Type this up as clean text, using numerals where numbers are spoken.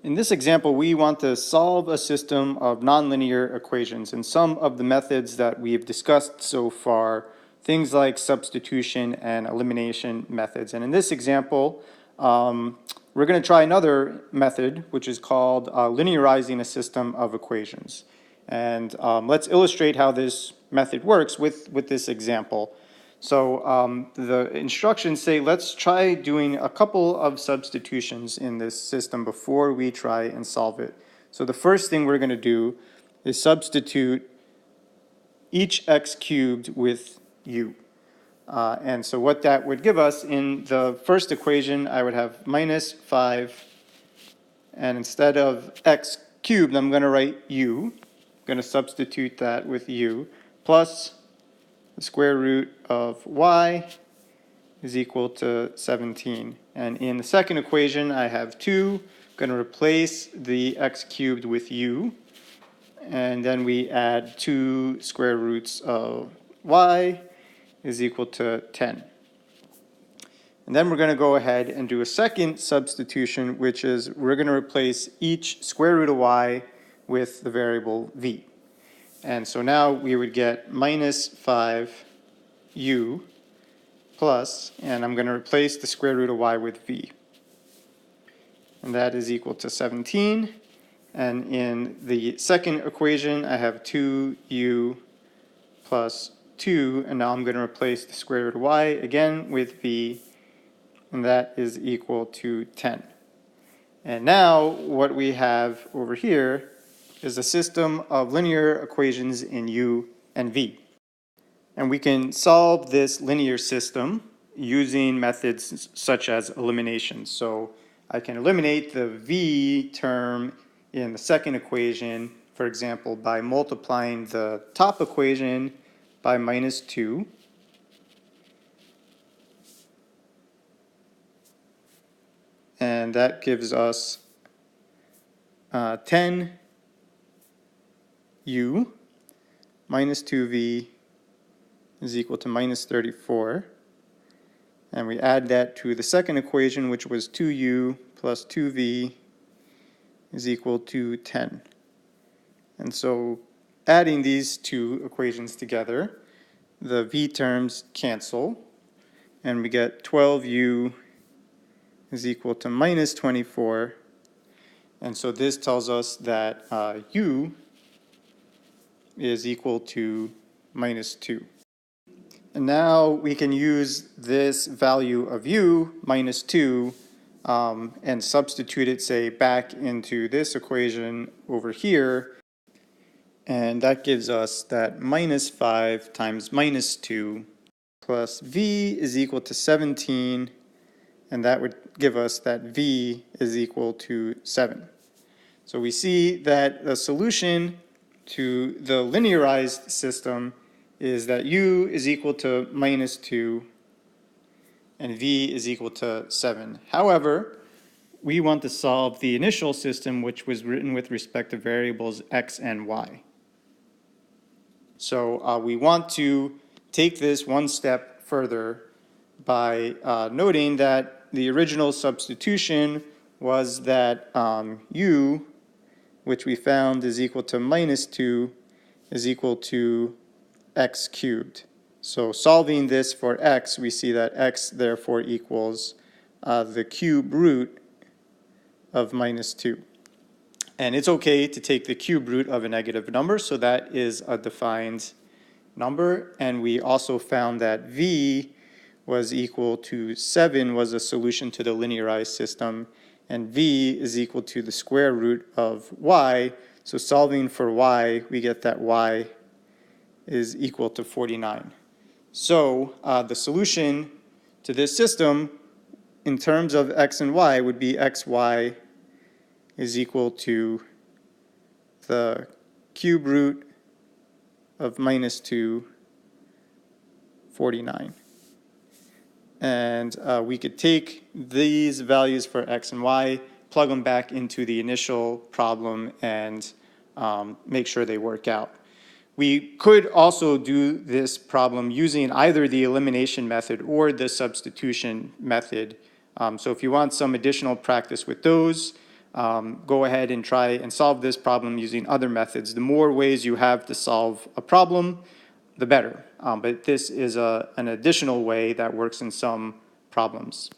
In this example, we want to solve a system of nonlinear equations, and some of the methods that we've discussed so far, things like substitution and elimination methods. And in this example, we're going to try another method, which is called linearizing a system of equations. And let's illustrate how this method works with this example. So the instructions say, let's try doing a couple of substitutions in this system before we try and solve it. So the first thing we're going to do is substitute each x cubed with u. And so what that would give us, in the first equation, I would have minus 5. And instead of x cubed, I'm going to write u. I'm going to substitute that with u, plus the square root of y is equal to 17. And in the second equation, I have 2. I'm going to replace the x cubed with u. And then we add 2 square roots of y is equal to 10. And then we're going to go ahead and do a second substitution, which is we're going to replace each square root of y with the variable v. And so now we would get minus 5u plus, and I'm going to replace the square root of y with v. And that is equal to 17. And in the second equation, I have 2u plus 2, and now I'm going to replace the square root of y again with v, and that is equal to 10. And now what we have over here is a system of linear equations in u and v. And we can solve this linear system using methods such as elimination. So I can eliminate the v term in the second equation, for example, by multiplying the top equation by minus 2. And that gives us 10u minus 2v is equal to minus 34. And we add that to the second equation, which was 2u plus 2v is equal to 10. And so adding these two equations together, the v terms cancel, and we get 12u is equal to minus 24. And so this tells us that u is equal to minus 2. And now we can use this value of u, minus 2, and substitute it, say, back into this equation over here. And that gives us that minus 5 times minus 2 plus v is equal to 17. And that would give us that v is equal to 7. So we see that the solution to the linearized system is that u is equal to minus 2 and v is equal to 7. However, we want to solve the initial system, which was written with respect to variables x and y. So we want to take this one step further by noting that the original substitution was that u, which we found is equal to minus 2, is equal to x cubed. So solving this for x, we see that x therefore equals the cube root of minus 2. And it's okay to take the cube root of a negative number, so that is a defined number. And we also found that v was equal to 7 was a solution to the linearized system, and v is equal to the square root of y. So solving for y, we get that y is equal to 49. So the solution to this system in terms of x and y would be xy is equal to the cube root of minus 2, 49. And we could take these values for x and y, plug them back into the initial problem, and make sure they work out. We could also do this problem using either the elimination method or the substitution method. So if you want some additional practice with those, go ahead and try and solve this problem using other methods. The more ways you have to solve a problem, the better. But this is an additional way that works in some problems.